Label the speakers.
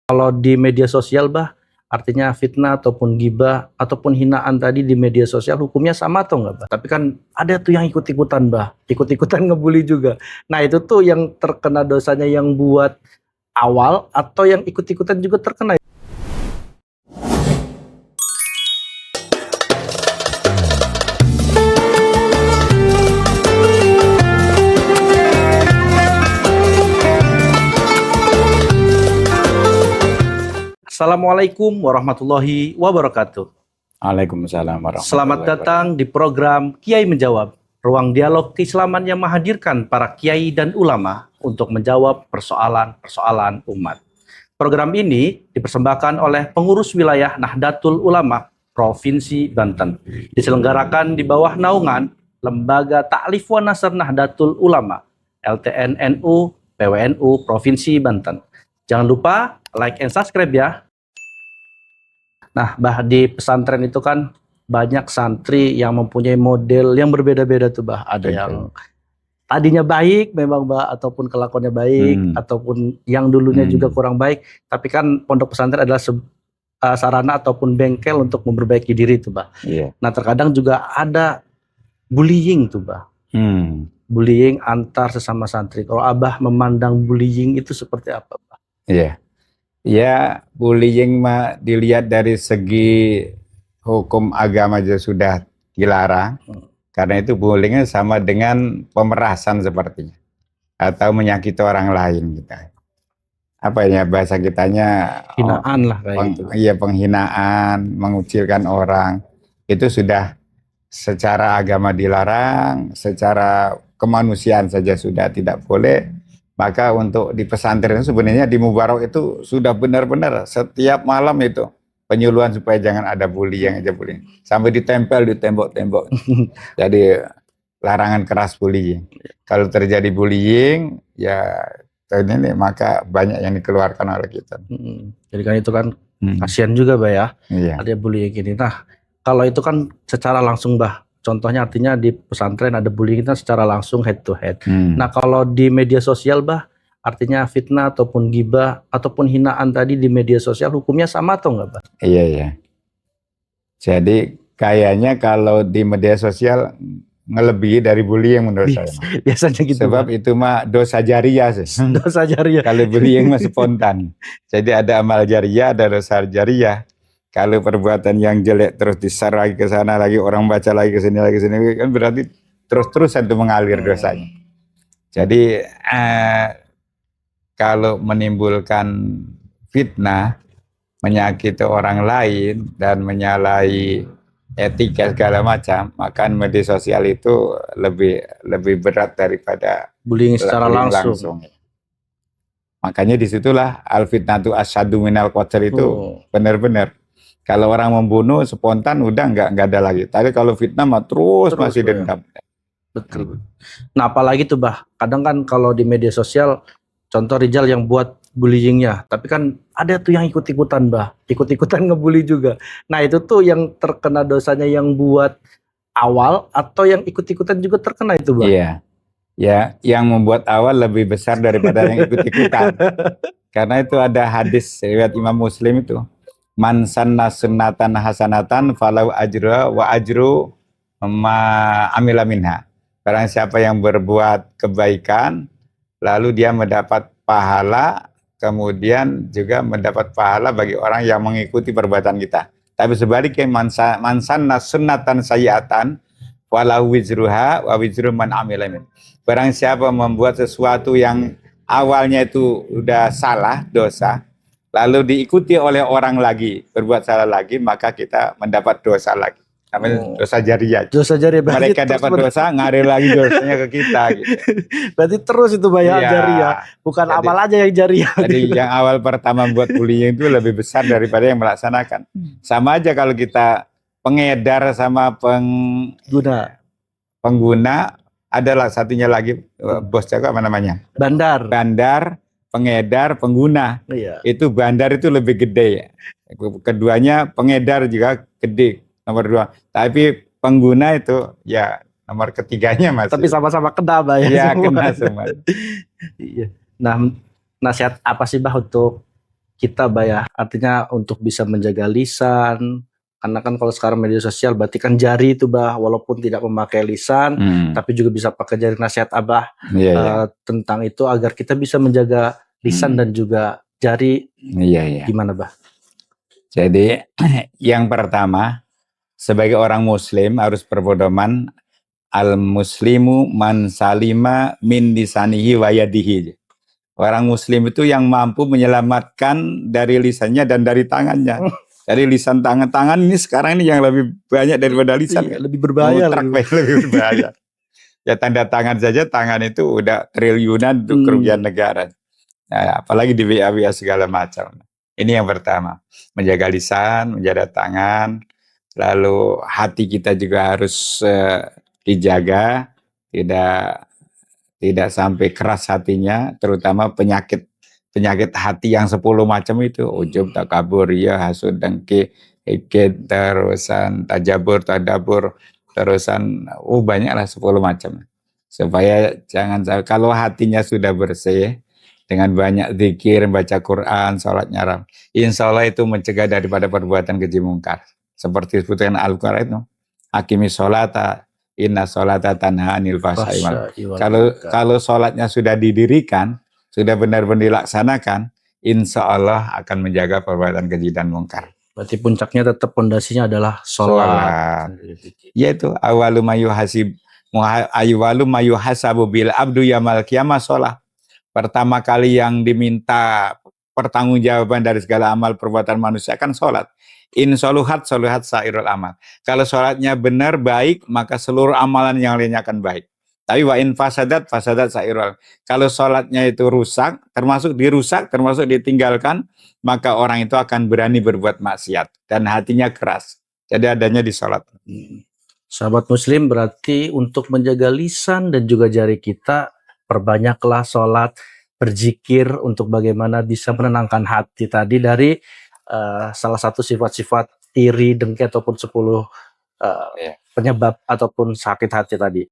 Speaker 1: Kalau di media sosial, Bah, artinya fitnah ataupun gibah ataupun hinaan tadi di media sosial hukumnya sama atau enggak, Bah? Tapi kan ada tuh yang ikut-ikutan, Bah. Ikut-ikutan ngebully juga. Nah, itu tuh yang terkena dosanya yang buat awal atau yang ikut-ikutan juga terkena. Assalamualaikum warahmatullahi wabarakatuh.
Speaker 2: Waalaikumsalam warahmatullahi
Speaker 1: Selamat datang di program Kiai Menjawab, ruang dialog keislaman yang menghadirkan para kiai dan ulama untuk menjawab persoalan-persoalan umat. Program ini dipersembahkan oleh pengurus wilayah Nahdlatul Ulama Provinsi Banten. Diselenggarakan di bawah naungan Lembaga Ta'lif wa Nasr Nahdlatul Ulama LTN-NU PWNU Provinsi Banten. Jangan lupa like and subscribe ya. Nah, Bah, di pesantren itu kan banyak santri yang mempunyai model yang berbeda-beda tuh, Bah. Ada yang tadinya baik memang, Bah, ataupun kelakuannya baik, ataupun yang dulunya juga kurang baik. Tapi kan pondok pesantren adalah sarana ataupun bengkel untuk memperbaiki diri tuh, Bah.
Speaker 2: Iya.
Speaker 1: Nah, terkadang juga ada bullying tuh, Bah. Bullying antar sesama santri. Kalau Abah memandang bullying itu seperti apa, Bah?
Speaker 2: Iya. Ya, bullying mah dilihat dari segi hukum agama aja sudah dilarang. Karena itu bullyingnya sama dengan pemerasan sepertinya. Atau menyakiti orang lain gitu. Apa ya bahasa kitanya?
Speaker 1: Hinaan lah kayak gitu.
Speaker 2: Iya, penghinaan, mengucilkan orang. Itu sudah secara agama dilarang, secara kemanusiaan saja sudah tidak boleh. Maka untuk di pesantren sebenarnya di Mubarok itu sudah benar-benar setiap malam itu penyuluhan supaya jangan ada bullying aja bullying. Sampai ditempel di tembok-tembok. Jadi larangan keras bullying. Kalau terjadi bullying ya ini maka banyak yang dikeluarkan oleh kita.
Speaker 1: Jadi kan itu kan kasihan juga, Bah, ya.
Speaker 2: Iya.
Speaker 1: Ada bullying ini. Nah, kalau itu kan secara langsung, Bah. Contohnya artinya di pesantren ada bullying itu secara langsung head to head. Nah, kalau di media sosial, Bah, artinya fitnah ataupun gibah ataupun hinaan tadi di media sosial hukumnya sama atau enggak, Bah?
Speaker 2: Iya, iya. Jadi kayaknya kalau di media sosial ngelebihi dari bullying menurut saya.
Speaker 1: Biasanya gitu.
Speaker 2: Sebab
Speaker 1: Bah,
Speaker 2: itu mah dosa jariah sih.
Speaker 1: dosa jariah.
Speaker 2: Kalau bullying mah spontan. Jadi ada amal jariah, ada dosa jariah. Kalau perbuatan yang jelek terus di-share lagi ke sana lagi, orang baca lagi ke sini kan berarti terus-terusan itu mengalir dosanya. Jadi kalau menimbulkan fitnah, menyakiti orang lain dan menyalahi etika segala macam, maka media sosial itu lebih berat daripada
Speaker 1: bullying secara langsung.
Speaker 2: Makanya disitulah al-fitnatu asyaddu minal qatl itu benar-benar. Kalau orang membunuh spontan udah nggak ada lagi. Tapi kalau fitnah mah terus masih dendam.
Speaker 1: Betul. Nah, apalagi tuh, Bah, kadang kan kalau di media sosial contoh Rizal yang buat bullyingnya, tapi kan ada tuh yang ikut-ikutan, Bah, ikut-ikutan ngebully juga. Nah, itu tuh yang terkena dosanya yang buat awal atau yang ikut-ikutan juga terkena itu, Bah?
Speaker 2: Iya, ya, yang membuat awal lebih besar daripada yang ikut-ikutan. Karena itu ada hadis riwayat Imam Muslim itu, man sanna sunnatan hasanatan falau ajra wa ajru ma amila minha. Barang siapa yang berbuat kebaikan lalu dia mendapat pahala, kemudian juga mendapat pahala bagi orang yang mengikuti perbuatan kita. Tapi sebaliknya man sanna sunnatan sayyi'atan walau wizruha wa wizru man amila min. Barang siapa membuat sesuatu yang awalnya itu udah salah, dosa, lalu diikuti oleh orang lagi berbuat salah lagi, maka kita mendapat dosa lagi. Namanya dosa jariah.
Speaker 1: Dosa jariah.
Speaker 2: Mereka dapat dosa, ngalir lagi dosanya ke kita. Gitu.
Speaker 1: Berarti terus itu banyak jariah. Bukan jadi, amal aja yang jariah.
Speaker 2: Jadi yang awal pertama buat bullying itu lebih besar daripada yang melaksanakan. Sama aja kalau kita pengedar sama pengguna, adalah satunya lagi bos jago apa namanya? Bandar, pengedar, pengguna.
Speaker 1: Iya.
Speaker 2: Itu bandar itu lebih gede. Keduanya pengedar juga gede. Nomor 2, tapi pengguna itu ya nomor ketiganya masih.
Speaker 1: Tapi sama-sama kena, Bah, ya?
Speaker 2: Iya, kena semua.
Speaker 1: Iya. Nah, nasihat apa sih, Bah, untuk kita ya. Artinya untuk bisa menjaga lisan, karena kan kalau sekarang media sosial berarti kan jari itu bah, walaupun tidak memakai lisan, tapi juga bisa pakai jari. Nasihat Abah
Speaker 2: Iya, iya.
Speaker 1: tentang itu agar kita bisa menjaga lisan dan juga jari,
Speaker 2: Iya, iya.
Speaker 1: gimana bah?
Speaker 2: Jadi yang pertama, sebagai orang muslim harus berpedoman al muslimu man salima min lisanihi wa yadihi. Orang muslim itu yang mampu menyelamatkan dari lisannya dan dari tangannya. Dari lisan tangan ini sekarang ini yang lebih banyak daripada lisan.
Speaker 1: Iya, lebih berbahaya
Speaker 2: lebih berbahaya. Ya tanda tangan saja, tangan itu udah triliunan untuk kerugian negara. Nah, apalagi di WA segala macam. Ini yang pertama, menjaga lisan, menjaga tangan, lalu hati kita juga harus dijaga, tidak sampai keras hatinya, terutama penyakit hati yang 10 macam itu, ujub, takabur, ya, hasud, dengki, hikid, terusan tajabur, tadabur, terusan banyaklah 10 macam. Supaya jangan, kalau hatinya sudah bersih dengan banyak zikir, baca Quran, sholat nyaram, insya Allah itu mencegah daripada perbuatan keji mungkar. Seperti disebutkan Al-Quran itu, hakimi sholata, inna sholata tanha anil fahsya'i wal munkar. Kalau sholatnya sudah didirikan, sudah benar-benar dilaksanakan, insya Allah akan menjaga perbuatan keji dan mungkar.
Speaker 1: Berarti puncaknya tetap pondasinya adalah sholat.
Speaker 2: Yaitu awalu mayu hasabu bil abdu yamal qiyamah sholat. Pertama kali yang diminta pertanggungjawaban dari segala amal perbuatan manusia kan sholat. In soluhat sairul amal. Kalau sholatnya benar, baik, maka seluruh amalan yang lainnya akan baik. Tapi wa in fasadat sairul. Kalau sholatnya itu rusak, termasuk ditinggalkan, maka orang itu akan berani berbuat maksiat. Dan hatinya keras. Jadi adanya di sholat.
Speaker 1: Sahabat muslim, berarti untuk menjaga lisan dan juga jari kita, perbanyaklah sholat, berzikir untuk bagaimana bisa menenangkan hati tadi dari salah satu sifat-sifat iri, dengki ataupun 10 penyebab ataupun sakit hati tadi.